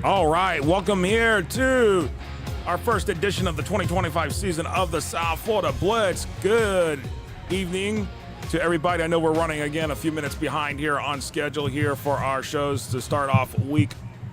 All right, welcome here to our first edition of the 2025 season of the South Florida Blitz. Good evening to everybody. I know we're running again a few minutes behind here on schedule here for our shows to start off week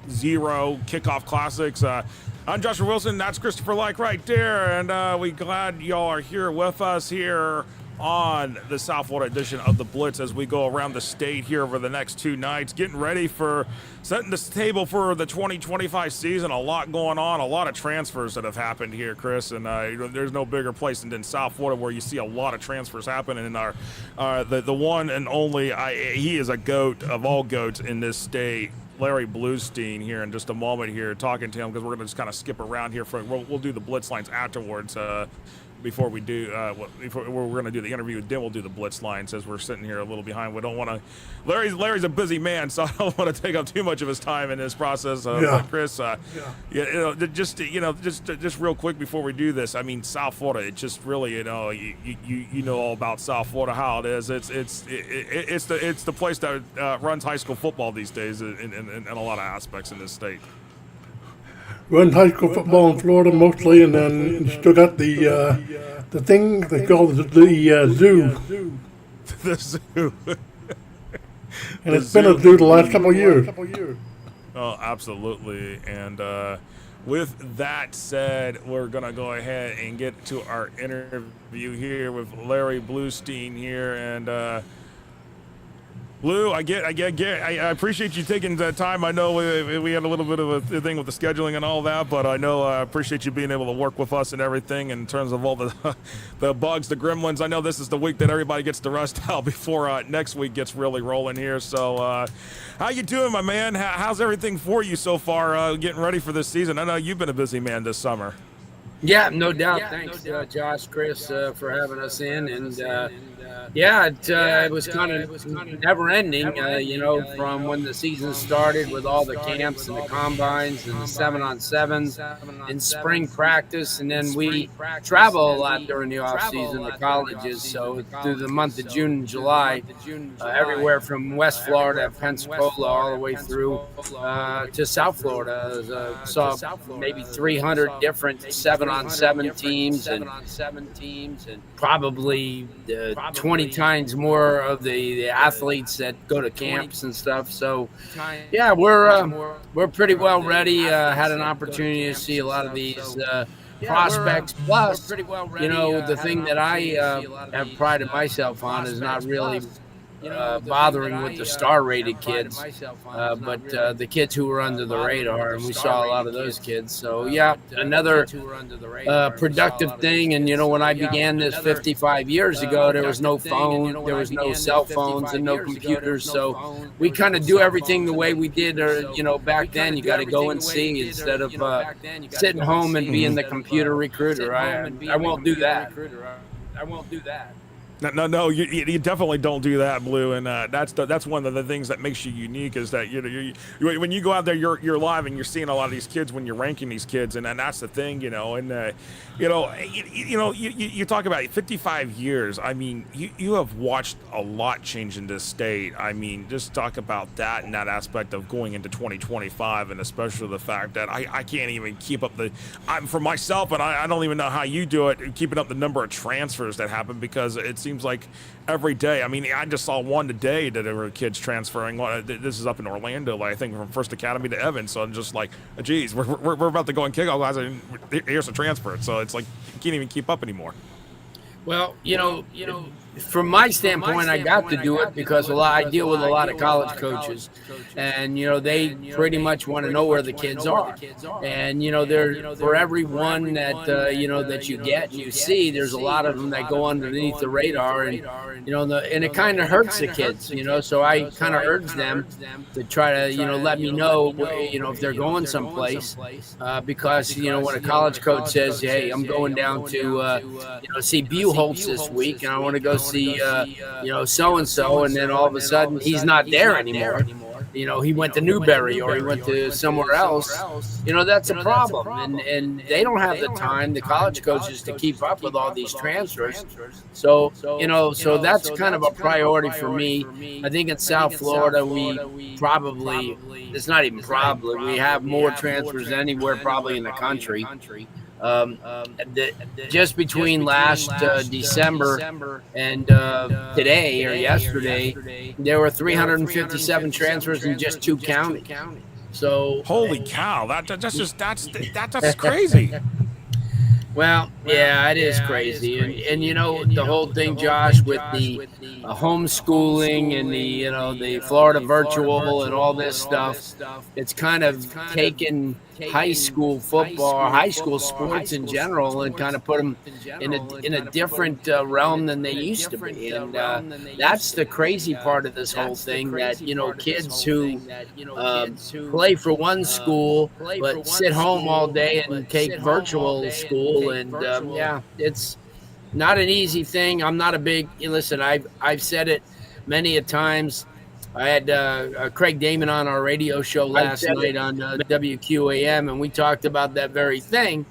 0 kickoff classics. I'm Joshua Wilson. That's Christopher Like right there, and we glad y'all are here with us here on the South Florida edition of the Blitz as we go around the state here over the next 2 nights, getting ready for setting the table for the 2025 season. A lot going on, a lot of transfers that have happened here, Chris, and there's no bigger place than South Florida where you see a lot of transfers happening. And the one and only, he is a goat of all goats in this state, Larry Blustein, here in just a moment here, talking to him, because we're going to just kind of skip around here. We'll do the Blitz Lines afterwards. Before we do, we're going to do the interview, then we'll do the Blitz Lines as we're sitting here a little behind. We don't want to. Larry's a busy man, so I don't want to take up too much of his time in this process. But Chris, just real quick before we do this, I mean, South Florida, it just really, you know all about South Florida, how it is. It's the place that runs high school football these days in a lot of aspects in this state. Run high school football in Florida mostly, and then still got the thing they call the zoo. The zoo. And it's been a zoo the last couple of years. Oh, absolutely. And with that said, we're going to go ahead and get to our interview here with Larry Blustein here. And Lou, I appreciate you taking the time. I know we had a little bit of a thing with the scheduling and all that, but I know I appreciate you being able to work with us and everything in terms of all the bugs, the gremlins. I know this is the week that everybody gets to rest out before next week gets really rolling here. So how you doing, my man? How's everything for you so far getting ready for this season? I know you've been a busy man this summer. Yeah, no doubt. Thanks, Josh, Chris, for having us in. And it was kind of never ending, from when the season started with all the camps and the combines and the 7-on-7s and spring practice. And then we travel a lot during the off season, the colleges. So through the month of June and July, everywhere from West Florida, Pensacola, all the way through to South Florida. Saw maybe 300 different 7-on-7 teams and probably 20 times more of the athletes that go to camps and stuff. So yeah, we're pretty well ready. Had an opportunity to see a lot of these prospects. Plus, the thing that I have prided myself on is not really bothering with the star-rated kids, but the kids who were under the radar, and we saw a lot of those kids. So yeah, another productive thing. And when I began this 55 years ago, there was no phone, there was no cell phones, and no computers. So we kind of do everything the way we did, back then. You got to go and see instead of sitting home and being the computer recruiter. I won't do that. No, you definitely don't do that, Blue, and that's one of the things that makes you unique is that when you go out there, you're live and you're seeing a lot of these kids when you're ranking these kids, and that's the thing, and you talk about 55 years. I mean, you have watched a lot change in this state. I mean, just talk about that and that aspect of going into 2025, and especially the fact that I can't even keep up for myself, and I don't even know how you do it, keeping up the number of transfers that happen, because it seems like every day. I mean, I just saw one today that there were kids transferring. This is up in Orlando, I think, from First Academy to Evans. So I'm just like, geez, we're about to go in kickoff class, and here's a transfer. So it's like you can't even keep up anymore. Well, from my standpoint, I got to do it because I deal with a lot of college coaches, and they pretty much want to know where the kids are, and they're for every one that that you get, you see, there's a lot of them that go underneath the radar, and and it kind of hurts the kids, So I kind of urge them to try to let me know, if they're going someplace, because when a college coach says, hey, I'm going down to see Buchholz this week, and I want to go see so-and-so, and then all of a sudden he's not there anymore. he went to Newberry or he went to somewhere else, that's a problem. And they don't have the time, the college coaches, to keep up with all these transfers. So, so that's kind of a priority for me. I think in South Florida, we probably, it's not even probably, we have more transfers than anywhere probably in the country. Just between last December and today or yesterday, there were 357 transfers in just 2 counties. So holy cow, that's crazy. Well, yeah, it is crazy, and the whole thing, Josh, with the homeschooling and the Florida virtual and all this stuff, it's kind of taken high school football, high school sports in general, and kind of put them in a different realm than they used to be, and that's the crazy part of this whole thing. That kids who play for one school but sit home all day and take virtual school, and it's not an easy thing. I'm not a big listen. I've said it many a times. I had Craig Damon on our radio show last night on WQAM, and we talked about that very thing,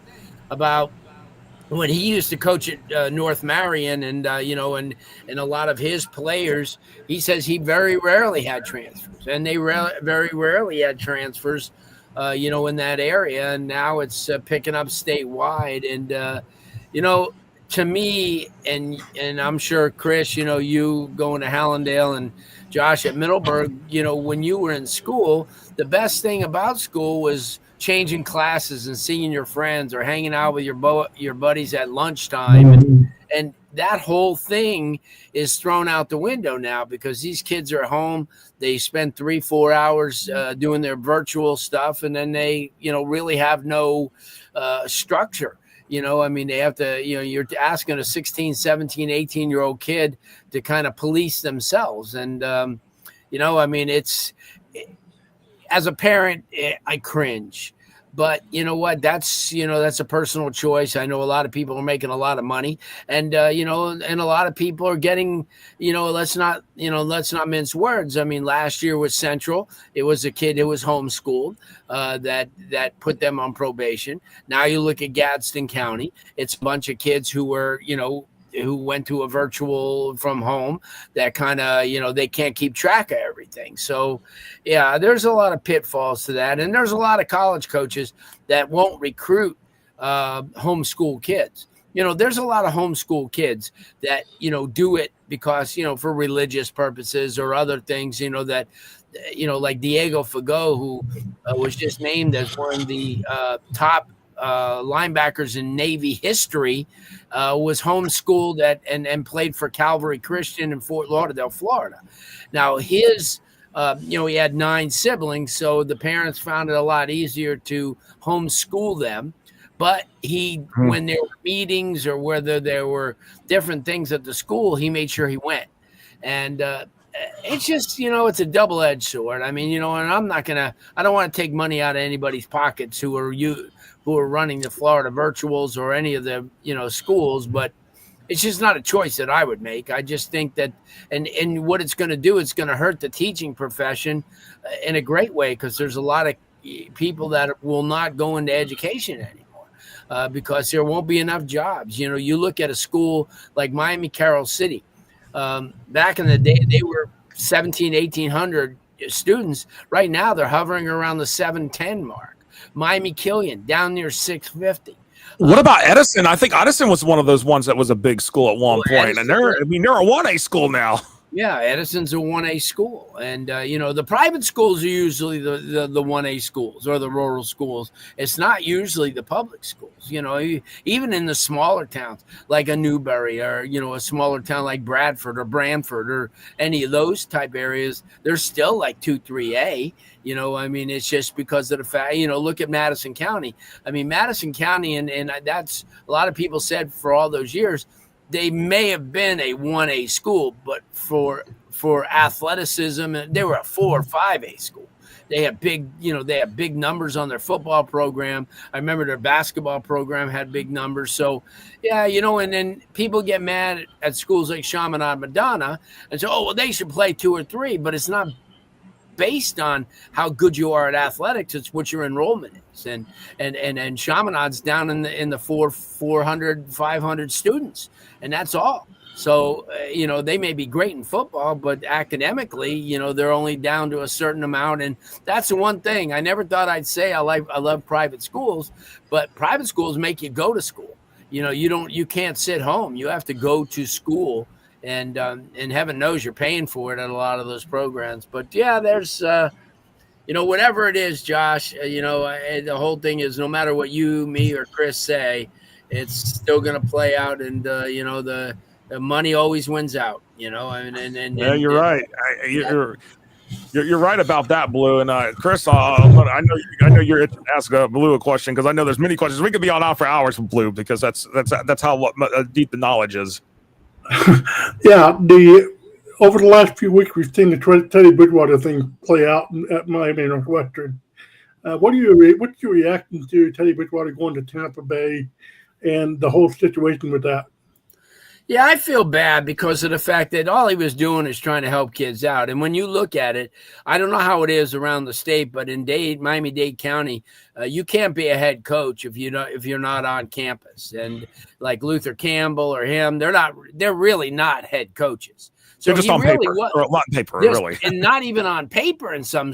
about when he used to coach at North Marion, and and a lot of his players, he says he very rarely had transfers, and they very rarely had transfers, in that area, and now it's picking up statewide, and to me, and I'm sure Chris, you going to Hallandale and Josh at Middleburg, when you were in school, the best thing about school was changing classes and seeing your friends or hanging out with your buddies at lunchtime. And that whole thing is thrown out the window now because these kids are home. They spend 3-4 hours doing their virtual stuff, and then they, really have no structure. They have to, you're asking a 16, 17, 18-year-old kid to kind of police themselves. And, it's, as a parent, I cringe. But you know what? That's a personal choice. I know a lot of people are making a lot of money, and and a lot of people are getting, let's not mince words. I mean, last year with Central, it was a kid who was homeschooled that put them on probation. Now you look at Gadsden County, it's a bunch of kids who were, who went to a virtual from home that kind of, they can't keep track of everything. So, yeah, there's a lot of pitfalls to that. And there's a lot of college coaches that won't recruit homeschool kids. There's a lot of homeschool kids that, do it because, for religious purposes or other things, that, like Diego Fago, who was just named as one of the top linebackers in Navy history, was homeschooled and played for Calvary Christian in Fort Lauderdale, Florida. Now his, he had 9 siblings, so the parents found it a lot easier to homeschool them. But when there were meetings or whether there were different things at the school, he made sure he went. And it's just, it's a double-edged sword. I mean, and I don't want to take money out of anybody's pockets who are running the Florida virtuals or any of the, schools, but it's just not a choice that I would make. I just think that, and what it's going to do, it's going to hurt the teaching profession in a great way, because there's a lot of people that will not go into education anymore because there won't be enough jobs. You look at a school like Miami Carroll City. Back in the day, they were 1,800 students. Right now, they're hovering around the 710 mark. Miami Killian down near 650. What about Edison? I think Edison was one of those ones that was a big school at one point, and they're a 1A school now. Yeah, Edison's a 1A school, and the private schools are usually the 1A schools or the rural schools. It's not usually the public schools. Even in the smaller towns like a Newberry or a smaller town like Bradford or Brantford or any of those type areas, they're still like 2-3A. It's just because of the fact, look at Madison County. I mean, Madison County, and that's a lot of people said for all those years, they may have been a 1A school, but for athleticism, they were a 4 or 5A school. They had big numbers on their football program. I remember their basketball program had big numbers. So, yeah, and then people get mad at schools like Chaminade Madonna and say, oh, well, they should play 2 or 3, but it's not based on how good you are at athletics. It's what your enrollment is. And Chaminade's down in the 400, 500 students, and that's all. So, they may be great in football, but academically, they're only down to a certain amount. And that's the one thing I never thought I'd say. I love private schools, but private schools make you go to school. You can't sit home. You have to go to school, and heaven knows you're paying for it at a lot of those programs. But yeah, there's, whatever it is, Josh, the whole thing is no matter what you, me, or Chris say, it's still going to play out. And, the money always wins out, Yeah, you're right. You're right about that, Blue. And Chris, I know you're itching to ask Blue a question, because I know there's many questions. We could be on for hours with Blue, because that's how deep the knowledge is. Yeah, over the last few weeks, we've seen the Teddy Bridgewater thing play out at Miami Northwestern. What's your reaction to Teddy Bridgewater going to Tampa Bay and the whole situation with that? Yeah, I feel bad because of the fact that all he was doing is trying to help kids out. And when you look at it, I don't know how it is around the state, but in Miami-Dade County, you can't be a head coach if you're not on campus. And like Luther Campbell or him, they're really not head coaches. So just on really paper, or a lot on paper, really, and not even on paper in some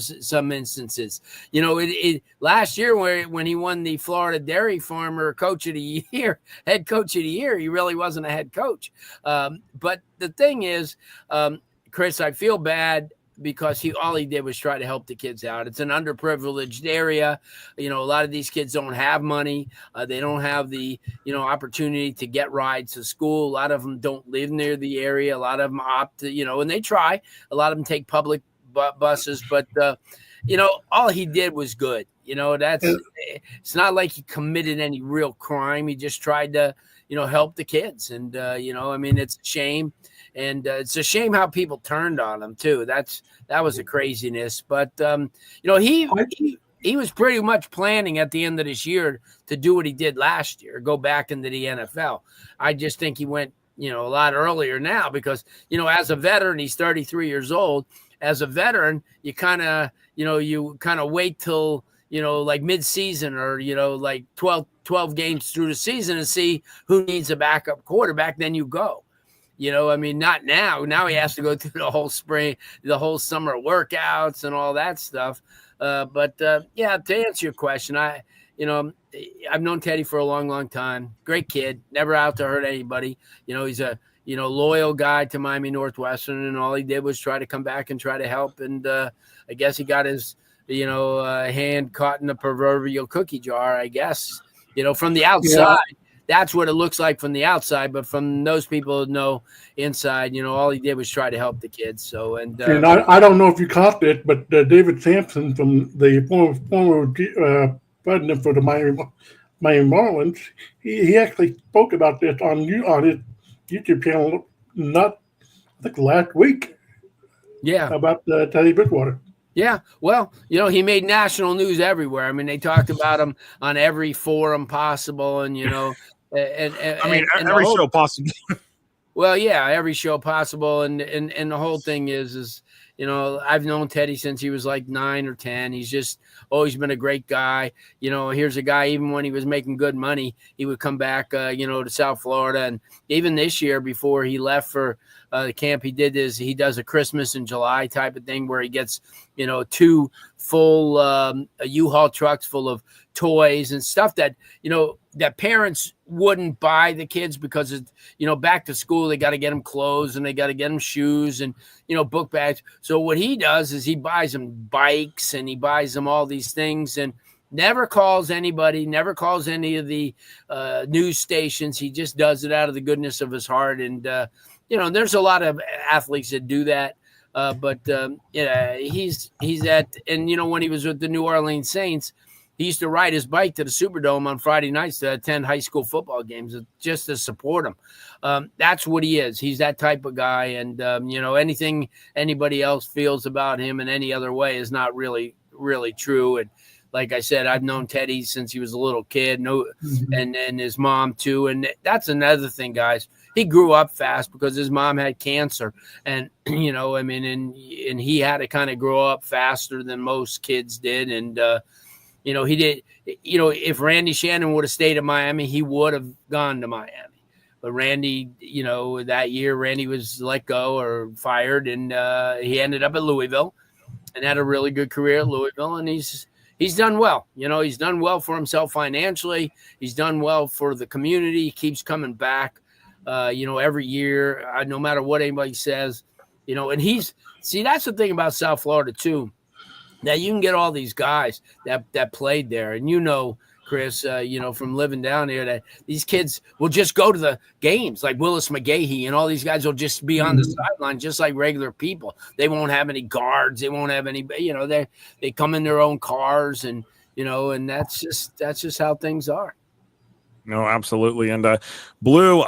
instances. Last year when he won the Florida Dairy Farmer head coach of the year, he really wasn't a head coach. But the thing is, Chris, I feel bad because all he did was try to help the kids out. It's an underprivileged area. A lot of these kids don't have money. They don't have the, opportunity to get rides to school. A lot of them don't live near the area. A lot of them opt to, and they try. A lot of them take public buses, but, all he did was good. It's not like he committed any real crime. He just tried to, help the kids. And, it's a shame. And it's a shame how people turned on him too. That was a craziness. But he was pretty much planning at the end of this year to do what he did last year, go back into the NFL. I just think he went, a lot earlier now because, as a veteran, he's 33 years old. As a veteran, you kind of wait till, like mid-season or, like 12 games through the season and see who needs a backup quarterback. Then you go. Not now. Now he has to go through the whole spring, the whole summer workouts and all that stuff. But to answer your question, I've known Teddy for a long, long time. Great kid, never out to hurt anybody. He's a loyal guy to Miami Northwestern, and all he did was try to come back and try to help. And I guess he got his hand caught in the proverbial cookie jar. I guess from the outside. Yeah. That's what it looks like from the outside, but from those people who know inside, all he did was try to help the kids. So, and I don't know if you caught it, but David Sampson, from the former president for the Miami Marlins, he actually spoke about this on his YouTube channel, I think last week. Yeah, about Teddy Bridgewater. Yeah, well, he made national news everywhere. I mean, they talked about him on every forum possible, and every show possible. Well, yeah, every show possible, and the whole thing is I've known Teddy since he was like 9 or 10. He's just always been a great guy. Here's a guy, even when he was making good money, he would come back, to South Florida, and even this year before he left for the camp, he does a Christmas in July type of thing where he gets 2 full U-Haul trucks full of toys and stuff that that parents wouldn't buy the kids because it's back to school, they got to get them clothes and they got to get them shoes and book bags. So what he does is he buys them bikes and he buys them all these things and never calls anybody, never calls any of the news stations. He just does it out of the goodness of his heart. And there's a lot of athletes that do that. But he's at, and when he was with the New Orleans Saints, he used to ride his bike to the Superdome on Friday nights to attend high school football games just to support him. That's what he is. He's that type of guy. And, anything anybody else feels about him in any other way is not really, really true. And like I said, I've known Teddy since he was a little kid, and his mom too. And that's another thing, guys. he grew up fast because his mom had cancer, and and he had to kind of grow up faster than most kids did, and he did. If Randy Shannon would have stayed in Miami, he would have gone to Miami. But Randy, that year, Randy was let go or fired, and he ended up at Louisville and had a really good career at Louisville. And he's done well. He's done well for himself financially. He's done well for the community. He keeps coming back, every year, no matter what anybody says. And that's the thing about South Florida, too, that you can get all these guys that played there. And Chris, from living down here, that these kids will just go to the games, like Willis McGahee and all these guys will just be on the sideline, just like regular people. They won't have any guards. They won't have any, they come in their own cars, and that's just how things are. No, absolutely. And Blue,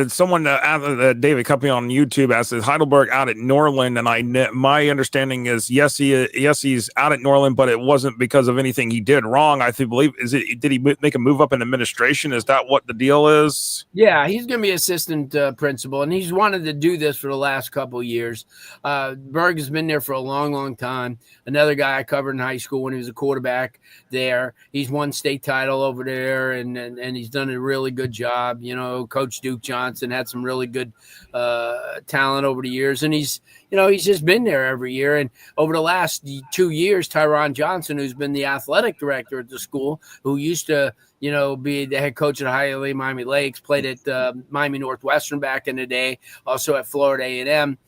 someone David Cuppy on YouTube asked, is Heidelberg out at Norland? And my understanding is yes, he's out at Norland, but it wasn't because of anything he did wrong. Did he make a move up in administration? Is that what the deal is? Yeah, he's going to be assistant principal, and he's wanted to do this for the last couple of years. Berg has been there for a long, long time. Another guy I covered in high school when he was a quarterback there. He's won state title over there, and he's done a really good job. Coach Duke Johnson had some really good talent over the years, and he's just been there every year. And over the last 2 years, Tyron Johnson, who's been the athletic director at the school, who used to be the head coach at Hialeah Miami Lakes, played at Miami Northwestern back in the day, also at Florida A&M.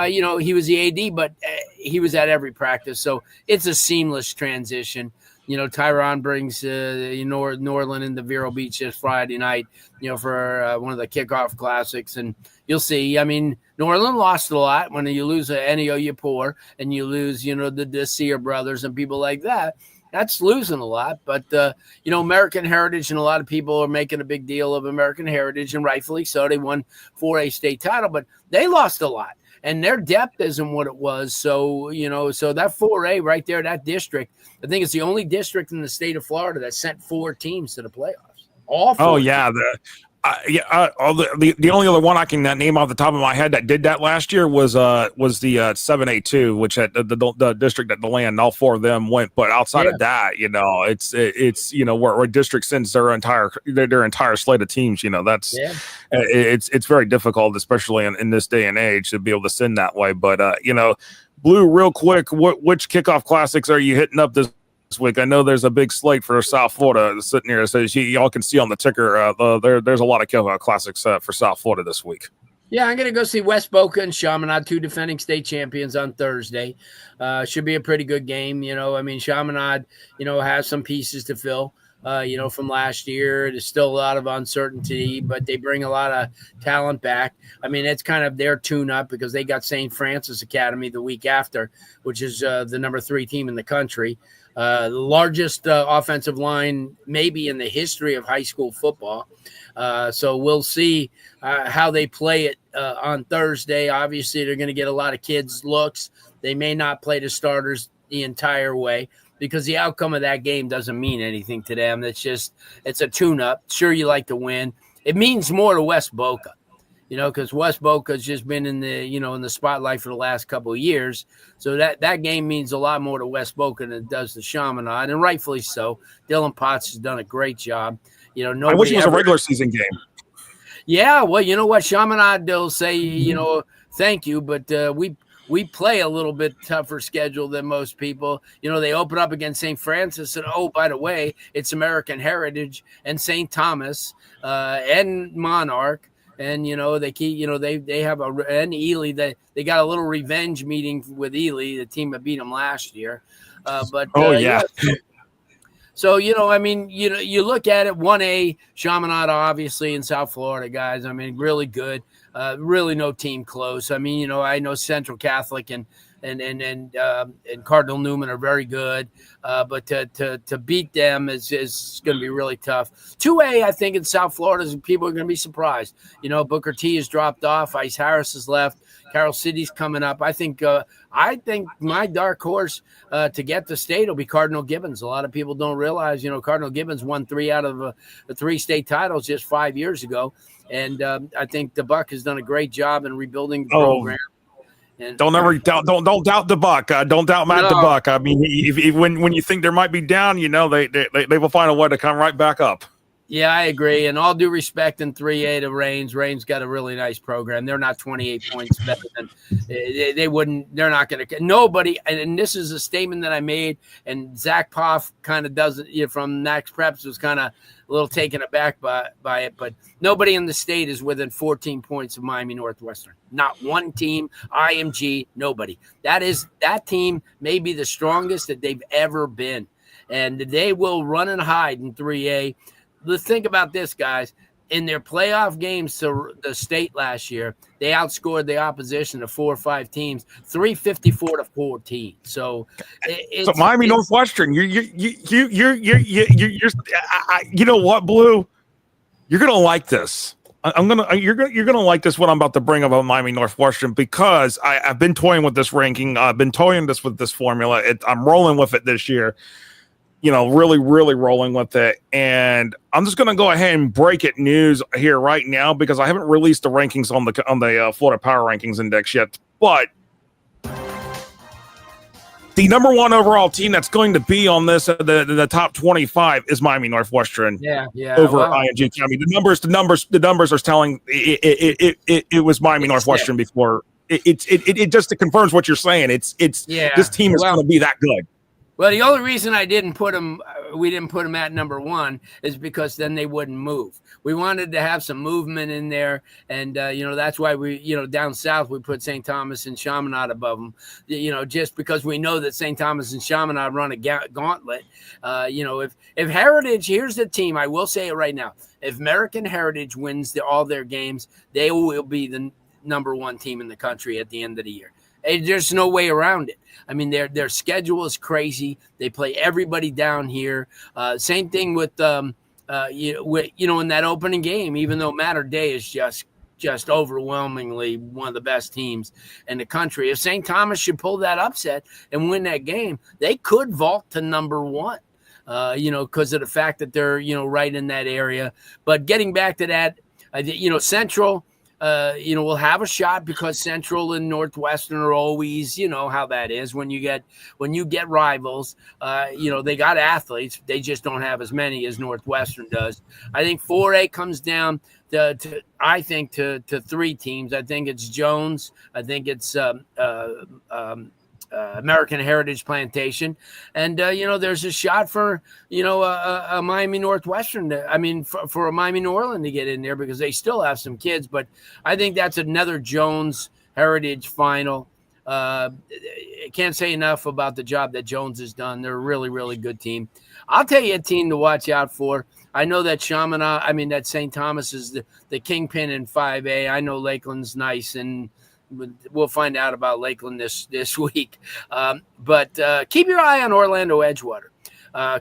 He was the AD, but he was at every practice. So it's a seamless transition. Tyron brings Norland into Vero Beach this Friday night, for one of the kickoff classics. And you'll see, Norland lost a lot when you lose Ennio Yapor and you lose, the Sear brothers and people like that. That's losing a lot. But, American Heritage, and a lot of people are making a big deal of American Heritage, and rightfully so. They won 4A state title, but they lost a lot. And their depth isn't what it was. So, so that 4A right there, that district, I think it's the only district in the state of Florida that sent 4 teams to the playoffs. All 4 Oh, yeah. The only other one I can name off the top of my head that did that last year was the 7A2, which at the district that DeLand, all 4 of them went. But outside of that, it's where a district sends their entire slate of teams. It's very difficult, especially in this day and age, to be able to send that way. But Blue, real quick, which kickoff classics are you hitting up this week? I know there's a big slate for South Florida sitting here. So y'all can see on the ticker, there's a lot of kickoff classics for South Florida this week. Yeah, I'm going to go see West Boca and Chaminade, 2 defending state champions, on Thursday. Should be a pretty good game. Chaminade, has some pieces to fill. From last year. There's still a lot of uncertainty, but they bring a lot of talent back. It's kind of their tune-up because they got St. Francis Academy the week after, which is the number 3 team in the country. The largest offensive line maybe in the history of high school football. So we'll see how they play it on Thursday. Obviously, they're going to get a lot of kids' looks. They may not play the starters the entire way, because the outcome of that game doesn't mean anything to them. It's a tune-up. Sure, you like to win. It means more to West Boca, because West Boca's just been in the spotlight for the last couple of years. So that game means a lot more to West Boca than it does to Chaminade, and rightfully so. Dylan Potts has done a great job. I wish it was a regular season game. Yeah, well, you know what? Chaminade, they'll say, thank you, but we play a little bit tougher schedule than most people. They open up against St. Francis, and by the way, it's American Heritage and St. Thomas and Monarch, and they keep they have and Ely. They got a little revenge meeting with Ely, the team that beat them last year. So, you look at it, 1A, Chaminade, obviously, in South Florida, guys. Really good. Really no team close. I know Central Catholic and Cardinal Newman are very good, but to beat them is going to be really tough. 2A, I think, in South Florida, people are going to be surprised. Booker T has dropped off. Ice Harris has left. Carol City's coming up. I think my dark horse to get the state will be Cardinal Gibbons. A lot of people don't realize, Cardinal Gibbons won 3 out of the 3 state titles just 5 years ago. And I think the Buck has done a great job in rebuilding the program. And don't doubt the Buck. Don't doubt Matt the Buck. I mean, if when you think there might be down, they will find a way to come right back up. Yeah, I agree. And all due respect in 3A to Reigns. Reigns got a really nice program. They're not 28 points better than they wouldn't. They're not going to. Nobody. And this is a statement that I made. And Zach Poff kind of does it from Nax Preps was kind of a little taken aback by it. But nobody in the state is within 14 points of Miami Northwestern. Not one team. IMG. Nobody. That team may be the strongest that they've ever been, and they will run and hide in 3A. Let's think about this, guys. In their playoff games to the state last year, they outscored the opposition of 4 or 5 teams, 354-14. So Miami Northwestern, you're you know what, Blue? You're gonna like this. You're gonna like this. What I'm about to bring about Miami Northwestern, because I've been toying with this ranking. I've been toying with this formula. I'm rolling with it this year. Really, really rolling with it. And I'm just going to go ahead and break it news here right now, because I haven't released the rankings on the Florida Power Rankings Index yet. But the number 1 overall team that's going to be on this, the top 25, is Miami Northwestern. Yeah. Over IMG County. The numbers are telling it was Miami Northwestern before. It just confirms what you're saying. This team is going to be that good. Well, the only reason we didn't put them at number 1 is because then they wouldn't move. We wanted to have some movement in there, and that's why we, down south we put St. Thomas and Chaminade above them. Just because we know that St. Thomas and Chaminade run a gauntlet. If Heritage, here's the team. I will say it right now: if American Heritage wins all their games, they will be the number 1 team in the country at the end of the year. There's no way around it. I mean, their schedule is crazy. They play everybody down here. Same thing with in that opening game. Even though Mater Day is just overwhelmingly one of the best teams in the country, if St. Thomas should pull that upset and win that game, they could vault to number 1. Because of the fact that they're right in that area. But getting back to that, Central. We'll have a shot, because Central and Northwestern are always, how that is when you get rivals. They got athletes, they just don't have as many as Northwestern does. I think 4A comes down to 3 teams. I think it's Jones. I think it's American Heritage Plantation, and there's a shot for a Miami Northwestern. For a Miami New Orleans to get in there, because they still have some kids. But I think that's another Jones Heritage final. I can't say enough about the job that Jones has done. They're a really, really good team. I'll tell you a team to watch out for. I know that that St. Thomas is the kingpin in 5A. I know Lakeland's nice, and we'll find out about Lakeland this week. But keep your eye on Orlando Edgewater.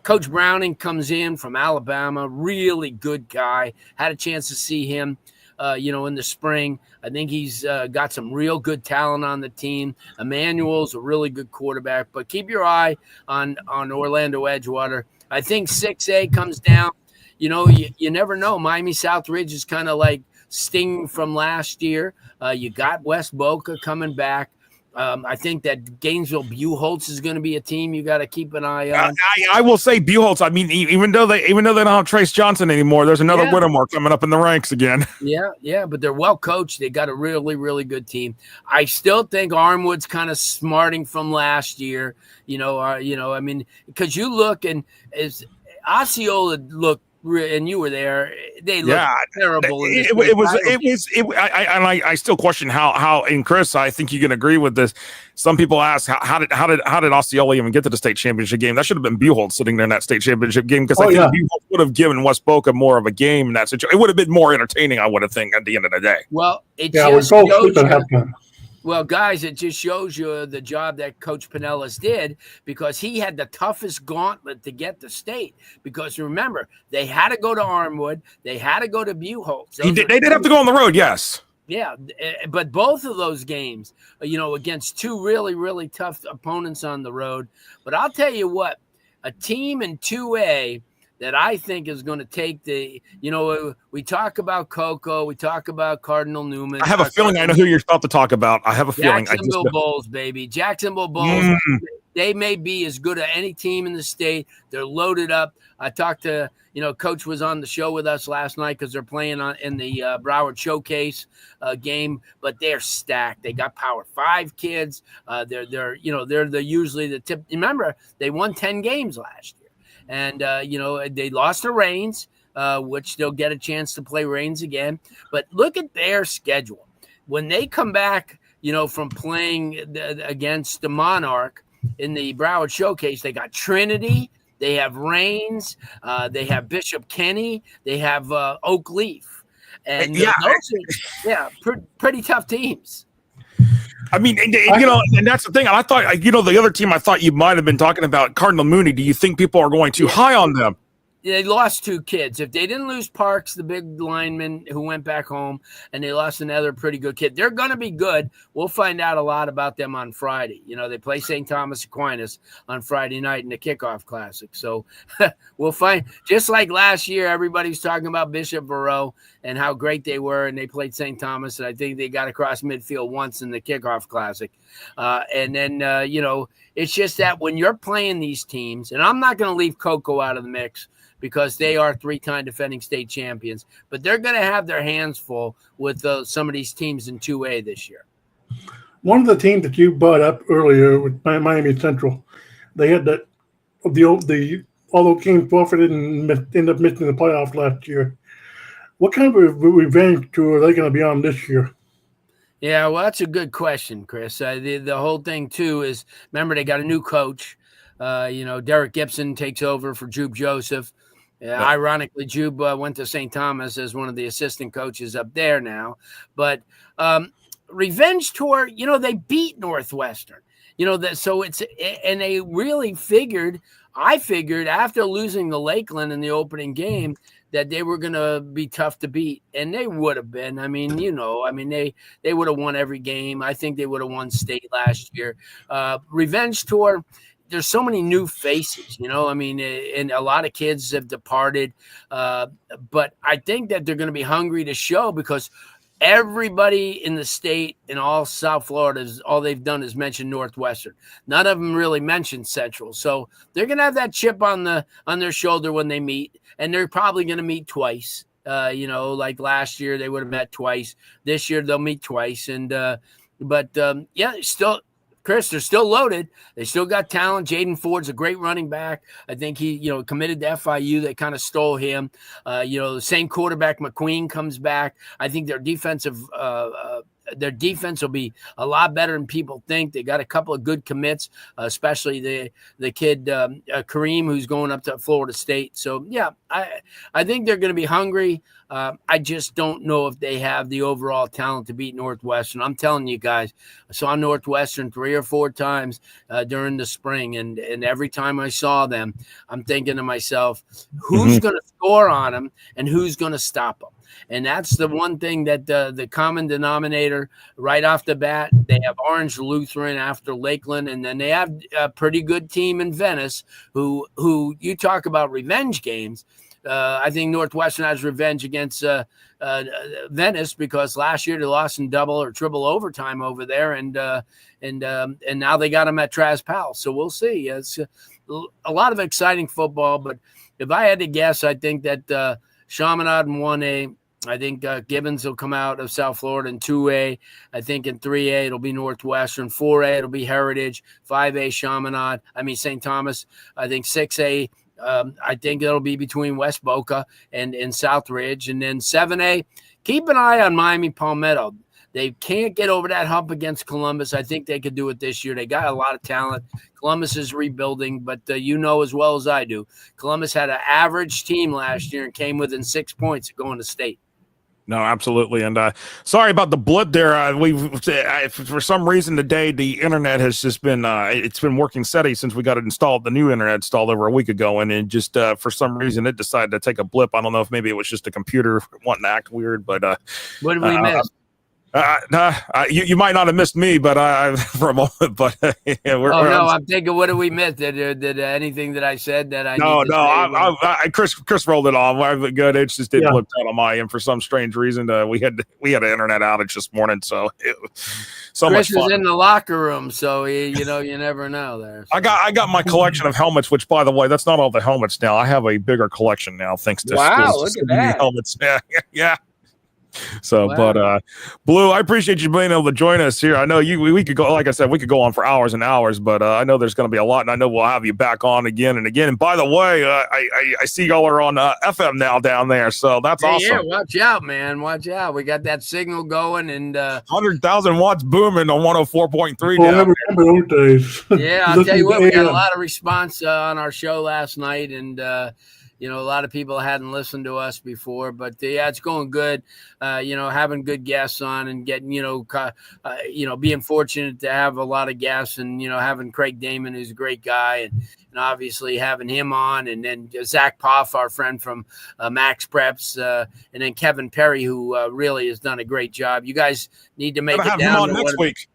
Coach Browning comes in from Alabama, really good guy. Had a chance to see him, in the spring. I think he's got some real good talent on the team. Emmanuel's a really good quarterback. But keep your eye on Orlando Edgewater. I think 6A comes down. You never know. Miami South Ridge is kind of like Sting from last year. You got West Boca coming back. I think that Gainesville Buchholz is going to be a team you got to keep an eye on. I will say Buchholz. I mean, even though they don't have Trace Johnson anymore, there's another Whittemore coming up in the ranks again. Yeah, but they're well coached. They got a really, really good team. I still think Armwood's kind of smarting from last year. Because you look, and as Osceola looked, and you were there, they looked terrible. I still question how. And Chris, I think you can agree with this. Some people ask how did Osceola even get to the state championship game? That should have been Buchholz sitting there in that state championship game, because I think Buchholz would have given West Boca more of a game in that situation. It would have been more entertaining, I would have think, at the end of the day. Well, it just shows you. Well, guys, it just shows you the job that Coach Pinellas did, because he had the toughest gauntlet to get the state. Because remember, they had to go to Armwood, they had to go to Buchholz. They did have to go on the road, yes. Yeah, but both of those games, against two really, really tough opponents on the road. But I'll tell you what, a team in 2A that I think is going to take we talk about Coco, we talk about Cardinal Newman. I have a feeling I know who you're about to talk about. I have a feeling. Jacksonville Bulls, baby. Jacksonville Bulls. They may be as good as any team in the state. They're loaded up. I talked to, Coach was on the show with us last night because they're playing in the Broward Showcase game, but they're stacked. They got Power 5 kids. They're usually the tip. Remember, they won 10 games last year, and they lost to Reigns, which they'll get a chance to play Reigns again. But look at their schedule when they come back. From playing against the Monarch in the Broward Showcase, they got Trinity. They have Reigns, they have Bishop Kenny, they have Oak Leaf, and those are pretty tough teams. I mean, and that's the thing. I thought, the other team I thought you might have been talking about, Cardinal Mooney. Do you think people are going too high on them? They lost 2 kids. If they didn't lose Parks, the big lineman who went back home, and they lost another pretty good kid, they're going to be good. We'll find out a lot about them on Friday. They play St. Thomas Aquinas on Friday night in the kickoff classic. So we'll find, just like last year, everybody was talking about Bishop Verot and how great they were, and they played St. Thomas, and I think they got across midfield once in the kickoff classic. And then, it's just that when you're playing these teams, and I'm not going to leave Coco out of the mix, because they are 3-time defending state champions. But they're going to have their hands full with some of these teams in 2A this year. One of the teams that you brought up earlier with Miami Central, they had although team forfeited and ended up missing the playoffs last year. What kind of revenge tour are they going to be on this year? Yeah, well, that's a good question, Chris. The whole thing, too, is, remember, they got a new coach. Derek Gibson takes over for Jube Joseph. Ironically, Jube went to St. Thomas as one of the assistant coaches up there now. But revenge tour, they beat Northwestern. And they really figured, I figured after losing to Lakeland in the opening game, that they were going to be tough to beat, and they would have been. I mean, they would have won every game. I think they would have won state last year. Revenge tour, there's so many new faces, and a lot of kids have departed. But I think that they're going to be hungry to show, because everybody in the state in all South Florida, all they've done is mention Northwestern. None of them really mentioned Central. So they're going to have that chip on their shoulder when they meet, and they're probably going to meet twice. Like last year they would have met twice. This year they'll meet twice. And still, Chris, they're still loaded. They still got talent. Jaden Ford's a great running back. I think he, committed to FIU. They kind of stole him. The same quarterback, McQueen, comes back. I think their defense will be a lot better than people think. They got a couple of good commits, especially the kid Kareem, who's going up to Florida State. So yeah, I think they're going to be hungry. I just don't know if they have the overall talent to beat Northwestern. I'm telling you guys, I saw Northwestern 3 or 4 times during the spring, and every time I saw them, I'm thinking to myself, who's going to score on them and who's going to stop them? And that's the one thing that the common denominator right off the bat. They have Orange Lutheran after Lakeland, and then they have a pretty good team in Venice who you talk about revenge games. I think Northwestern has revenge against Venice, because last year they lost in double or triple overtime over there, and now they got them at Traz Powell. So we'll see. It's a lot of exciting football, but if I had to guess, I think that Chaminade in 1A. I think Gibbons will come out of South Florida in 2A. I think in 3A it'll be Northwestern. 4A it'll be Heritage. 5A Chaminade. St. Thomas. I think 6A. I think it'll be between West Boca and Southridge. And then 7A, keep an eye on Miami Palmetto. They can't get over that hump against Columbus. I think they could do it this year. They got a lot of talent. Columbus is rebuilding, but as well as I do, Columbus had an average team last year and came within 6 points of going to state. No, absolutely. And sorry about the blip there. For some reason today, the internet has just been it's been working steady since we got it installed. The new internet installed over a week ago, and it just for some reason it decided to take a blip. I don't know if maybe it was just a computer wanting to act weird, but what did we miss? You might not have missed me, but I for a moment. But yeah, I'm thinking, what did we miss? Did anything that I said that I no, need to say? Chris rolled it on. We're good. It just didn't flip out on my end for some strange reason. We had an internet outage this morning, so it was so Chris much fun. is in the locker room, so you never know there. So. I got my collection of helmets, which, by the way, that's not all the helmets now. I have a bigger collection now, thanks to schools. Look at that. Helmets. Yeah. So, wow. But Blue, I appreciate you being able to join us here. I know we could go, like I said, we could go on for hours and hours, but I know there's going to be a lot, and I know we'll have you back on again and again. And by the way, I see y'all are on FM now down there, so that's awesome. Yeah, watch out, man. Watch out. We got that signal going, and 100,000 watts booming on 104.3 down. Remember those days. Yeah, I'll tell you what, we got a lot of response on our show last night, and a lot of people hadn't listened to us before, but yeah, it's going good. Having good guests on and getting, being fortunate to have a lot of guests, and having Craig Damon, who's a great guy, and obviously having him on, and then Zach Poff, our friend from Max Preps, and then Kevin Perry, who really has done a great job. You guys need to make it down next week.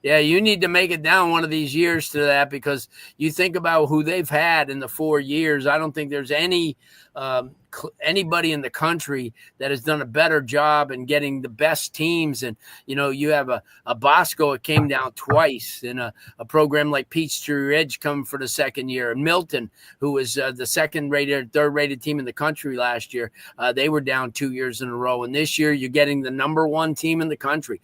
Yeah, you need to make it down one of these years to that, because you think about who they've had in the 4 years. I don't think there's anybody in the country that has done a better job in getting the best teams. And, you have a Bosco, it came down twice, and a program like Peachtree Ridge coming for the second year. And Milton, who was the third-rated team in the country last year, they were down 2 years in a row. And this year you're getting the number one team in the country,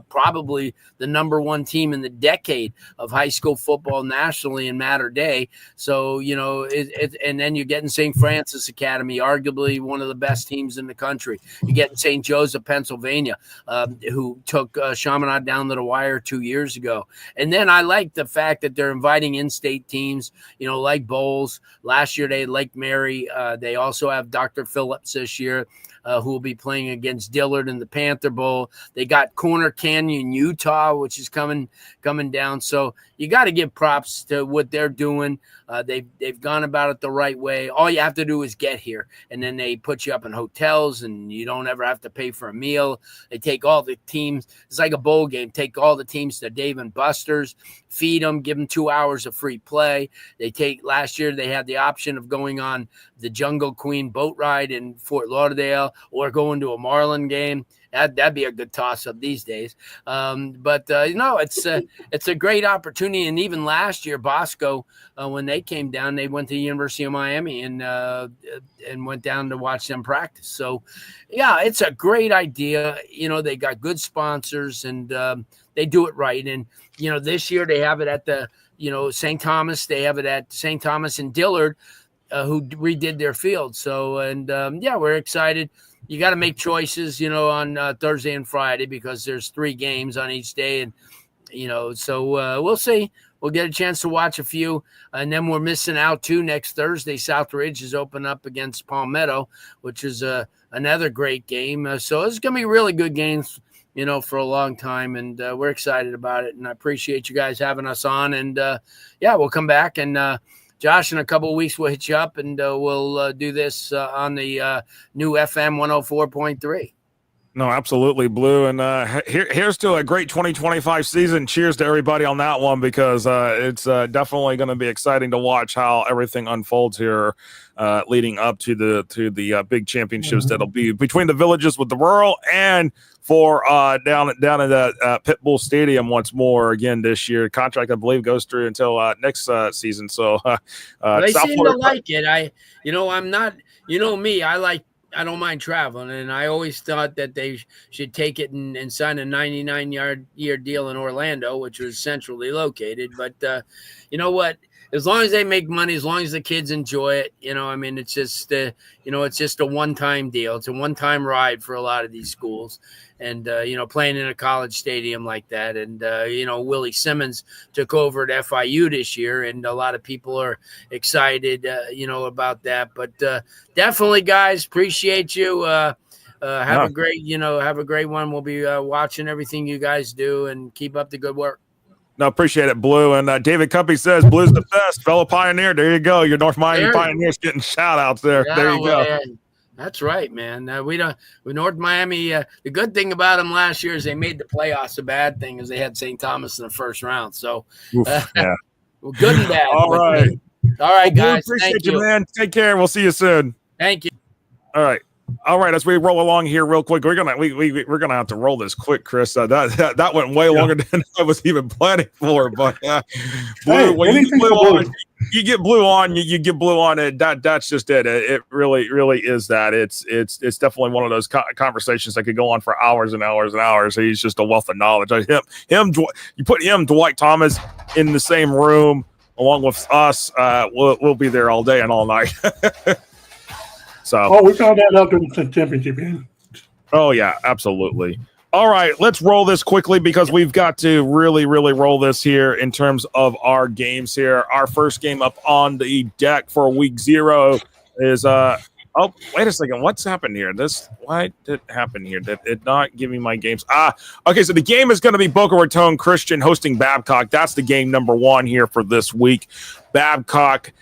probably the number one team in the decade of high school football nationally in Mater Day. So, and then you're getting St. Francis Academy, arguably one of the best teams in the country. You get St. Joseph, Pennsylvania, who took Chaminade down to the wire 2 years ago. And then I like the fact that they're inviting in-state teams, like Bowles. Last year they had Lake Mary. They also have Dr. Phillips this year, who will be playing against Dillard in the Panther Bowl. They got Corner Canyon, Utah, which is coming down. So you got to give props to what they're doing. They've gone about it the right way. All you have to do is get here, and then they put you up in hotels, and you don't ever have to pay for a meal. They take all the teams. It's like a bowl game. Take all the teams to Dave & Buster's, feed them, give them 2 hours of free play. Last year they had the option of going on the Jungle Queen boat ride in Fort Lauderdale or going to a Marlin game. That'd be a good toss-up these days. It's a great opportunity. And even last year, Bosco, when they came down, they went to the University of Miami and went down to watch them practice. So, yeah, it's a great idea. They got good sponsors, and they do it right. And, this year they have it at the, St. Thomas. They have it at St. Thomas and Dillard, who redid their field. So, we're excited. You got to make choices, on Thursday and Friday, because there's 3 games on each day. And, so we'll see. We'll get a chance to watch a few. And then we're missing out too. Next Thursday, South Ridge is open up against Palmetto, which is another great game. So it's going to be really good games, for a long time. And we're excited about it. And I appreciate you guys having us on. And we'll come back, and Josh, in a couple of weeks, we'll hit you up, and we'll do this on the new FM 104.3. No, absolutely, Blue. And here's to a great 2025 season. Cheers to everybody on that one, because it's definitely going to be exciting to watch how everything unfolds here leading up to the big championships that'll be between the villages with the rural and for down at the Pitbull Stadium once more again this year. Contract, I believe, goes through until next season. So they seem to like it. I'm not, me, I don't mind traveling, and I always thought that they should take it and sign a 99-year deal in Orlando, which was centrally located. But you know what? As long as they make money, as long as the kids enjoy it, it's just, it's just a one-time deal. It's a one-time ride for a lot of these schools. And, playing in a college stadium like that. And, Willie Simmons took over at FIU this year, and a lot of people are excited, about that. But definitely, guys, appreciate you. Have a great one. We'll be watching everything you guys do, and keep up the good work. No, appreciate it, Blue. And David Cuppy says, Blue's the best. Fellow Pioneer, there you go. Your North Miami Pioneers getting shout-outs there. Yeah, there you go. That's right, man. We don't. With North Miami, the good thing about them last year is they made the playoffs. The bad thing is they had St. Thomas in the first round. So, yeah, well, good and bad. All right, guys. Appreciate Thank you, man. Take care. We'll see you soon. Thank you. All right. As we roll along here, real quick, we're gonna have to roll this quick, Chris. That went way longer than I was even planning for. But blue, when you get blue on, you get blue on it. That's just it. It really is that. It's definitely one of those conversations that could go on for hours and hours and hours. He's just a wealth of knowledge. You put him, Dwight Thomas, in the same room along with us. We'll be there all day and all night. We found that out during the championship game. Oh, yeah, absolutely. All right, let's roll this quickly because we've got to really roll this here in terms of our games here. Our first game up on the deck for week 0 is oh, wait a second. What's happened here? Why did it happen here? Did it not give me my games? Okay, so the game is going to be Boca Raton Christian hosting Babcock. That's the game number 1 here for this week. Babcock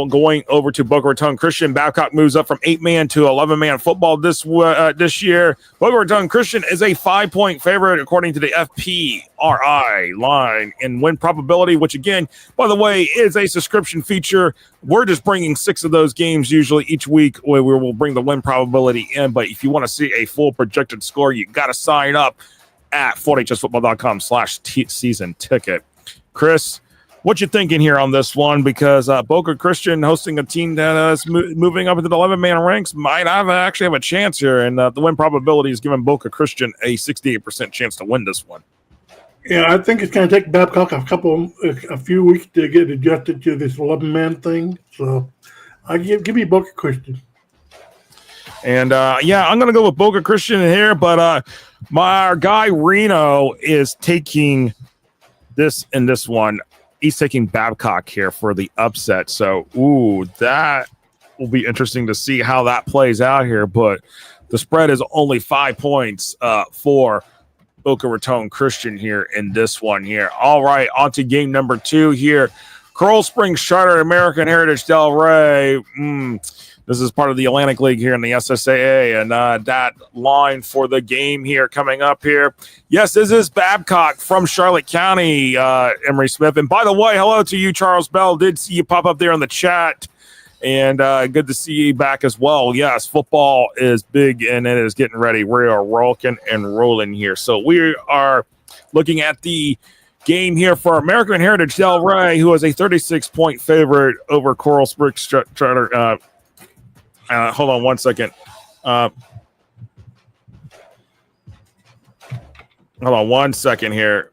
going over to Boca Raton Christian. Babcock moves up from 8-man to 11-man football this year. Boca Raton Christian is a 5-point favorite according to the FPRI line and win probability, which again, by the way, is a subscription feature. We're just bringing 6 of those games usually each week where we will bring the win probability in. But if you want to see a full projected score, you got to sign up at 4hsfootball.com/season ticket. Chris, what you thinking here on this one? Because Boca Christian hosting a team that is moving up into the 11-man ranks might actually have a chance here, and the win probability is giving Boca Christian a 68% chance to win this one. Yeah, I think it's going to take Babcock a few weeks to get adjusted to this 11-man thing. So, I give me Boca Christian. And I'm going to go with Boca Christian here, but our guy Reno is taking this one. He's taking Babcock here for the upset. So, that will be interesting to see how that plays out here. But the spread is only 5 points for Boca Raton Christian here in this one here. All right, on to game number 2 here. Coral Springs Charter, American Heritage Delray. This is part of the Atlantic League here in the SSAA, and that line for the game here coming up here. Yes, this is Babcock from Charlotte County, Emery Smith. And by the way, hello to you, Charles Bell. Did see you pop up there in the chat, and good to see you back as well. Yes, football is big, and it is getting ready. We are rocking and rolling here. So we are looking at the game here for American Heritage Delray, who is a 36-point favorite over Coral Springs Charter. Hold on one second. Hold on one second here.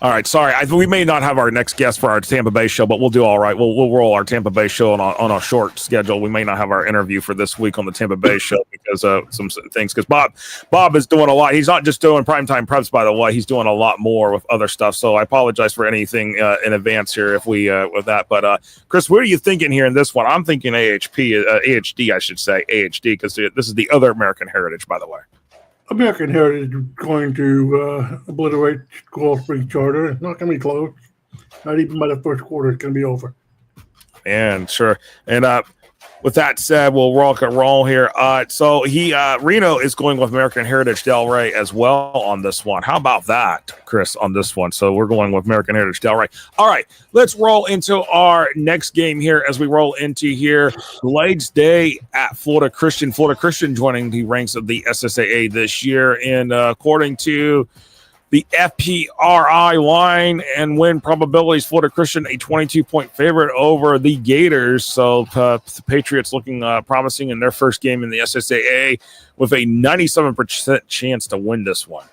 All right, sorry. We may not have our next guest for our Tampa Bay show, but we'll do all right. We'll roll our Tampa Bay show on a short schedule. We may not have our interview for this week on the Tampa Bay show because of some things. Because Bob is doing a lot. He's not just doing primetime preps, by the way. He's doing a lot more with other stuff. So I apologize for anything in advance here if we with that. But Chris, what are you thinking here in this one? I'm thinking AHD, I should say AHD, because this is the other American Heritage, by the way. American Heritage is going to obliterate Coral Springs Charter. It's not going to be close. Not even by the first quarter, it's going to be over. And sure. And with that said, we'll rock and roll here. So Reno is going with American Heritage Delray as well on this one. How about that, Chris, on this one? So we're going with American Heritage Delray. All right, let's roll into our next game here as we roll into here. Blades Day at Florida Christian. Florida Christian joining the ranks of the SSAA this year. And according to the FPRI line and win probabilities, Florida Christian a 22-point favorite over the Gators. So the Patriots looking promising in their first game in the SSAA with a 97% chance to win this one.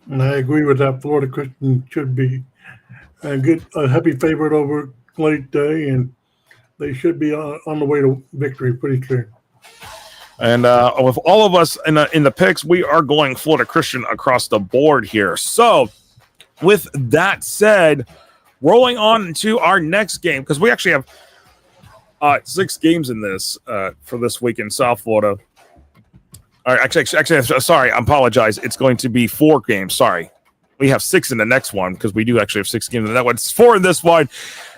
And I agree with that. Florida Christian should be a happy favorite over Blades Day, and they should be on the way to victory pretty soon. And with all of us in the picks, we are going Florida Christian across the board here. So with that said, rolling on to our next game, because we actually have 6 games in this for this week in South Florida. Actually, sorry, I apologize. It's going to be 4 games. Sorry. We have 6 in the next one because we do actually have 6 games in that one. It's 4 in this one.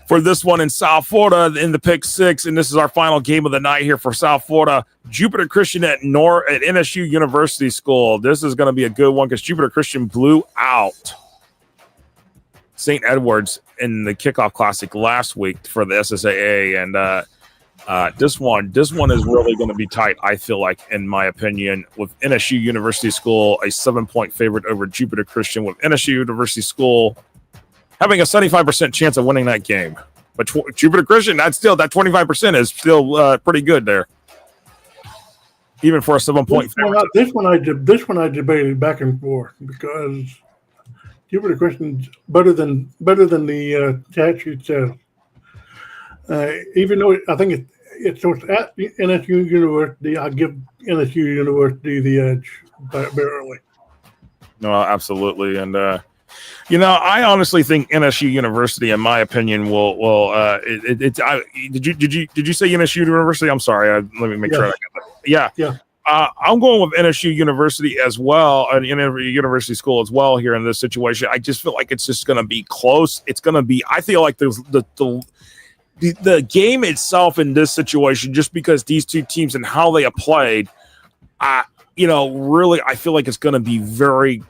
For this one in South Florida in the pick 6, and this is our final game of the night here for South Florida. Jupiter Christian at NSU University School. This is going to be a good one because Jupiter Christian blew out St. Edward's in the kickoff classic last week for the SSAA, and this one is really going to be tight. I feel like, in my opinion, with NSU University School a 7-point favorite over Jupiter Christian, with NSU University School having a 75% chance of winning that game. But Jupiter Christian, that 25% is still pretty good there, even for a 7-point favorite. This one I debated back and forth because Jupiter Christian's better than the statute says. Even though I think it's at NSU University, I give NSU University the edge barely. No, absolutely, and I honestly think NSU University, in my opinion, will. Did you say NSU University? I'm sorry. Let me make sure I got that. Yeah. I'm going with NSU University as well, and NSU University School as well here in this situation. I just feel like it's just going to be close. It's going to be. I feel like the game itself in this situation, just because these two teams and how they have played, really, I feel like it's going to be very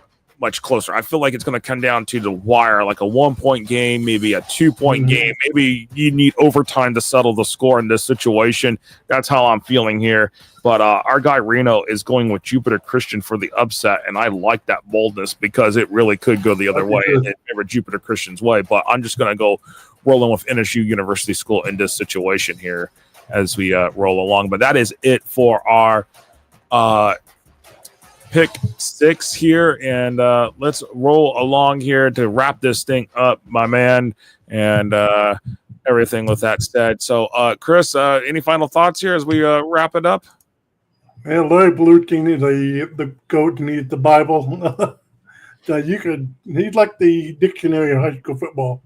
much closer. I feel like it's going to come down to the wire, like a 1-point game, maybe a 2-point game. Maybe you need overtime to settle the score in this situation. That's how I'm feeling here. But our guy Reno is going with Jupiter Christian for the upset, and I like that boldness because it really could go the other way and favor Jupiter Christian's way. But I'm just going to go rolling with NSU University School in this situation here as we roll along. But that is it for our pick 6 here, and let's roll along here to wrap this thing up, my man, and everything with that said. So, Chris, any final thoughts here as we wrap it up? Man, Larry Blustein is the goat, and he's the Bible. He's like the dictionary of high school football.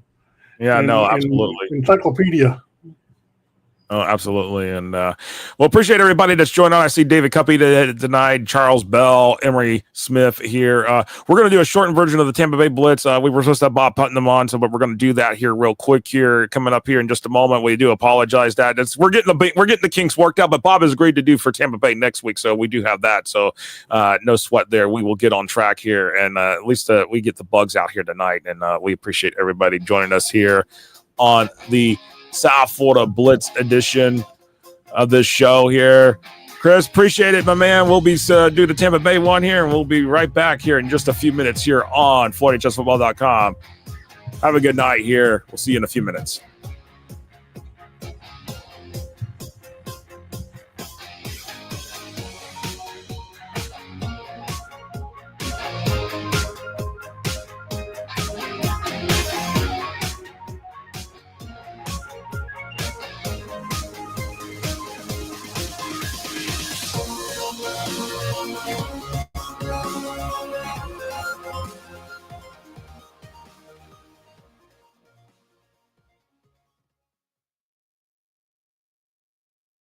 Yeah, absolutely. Encyclopedia. Oh, absolutely. And appreciate everybody that's joined on. I see David Cuppy tonight, Charles Bell, Emery Smith here. We're going to do a shortened version of the Tampa Bay Blitz. We were supposed to have Bob Putnam on, but we're going to do that here real quick here, coming up here in just a moment. We do apologize that we're getting the kinks worked out, but Bob has agreed to do for Tampa Bay next week, so we do have that. So no sweat there. We will get on track here, and at least we get the bugs out here tonight, and we appreciate everybody joining us here on the South Florida Blitz edition of this show here. Chris, appreciate it, my man. We'll be do the Tampa Bay one here, and we'll be right back here in just a few minutes here on FloydHSFootball.com. Have a good night here. We'll see you in a few minutes.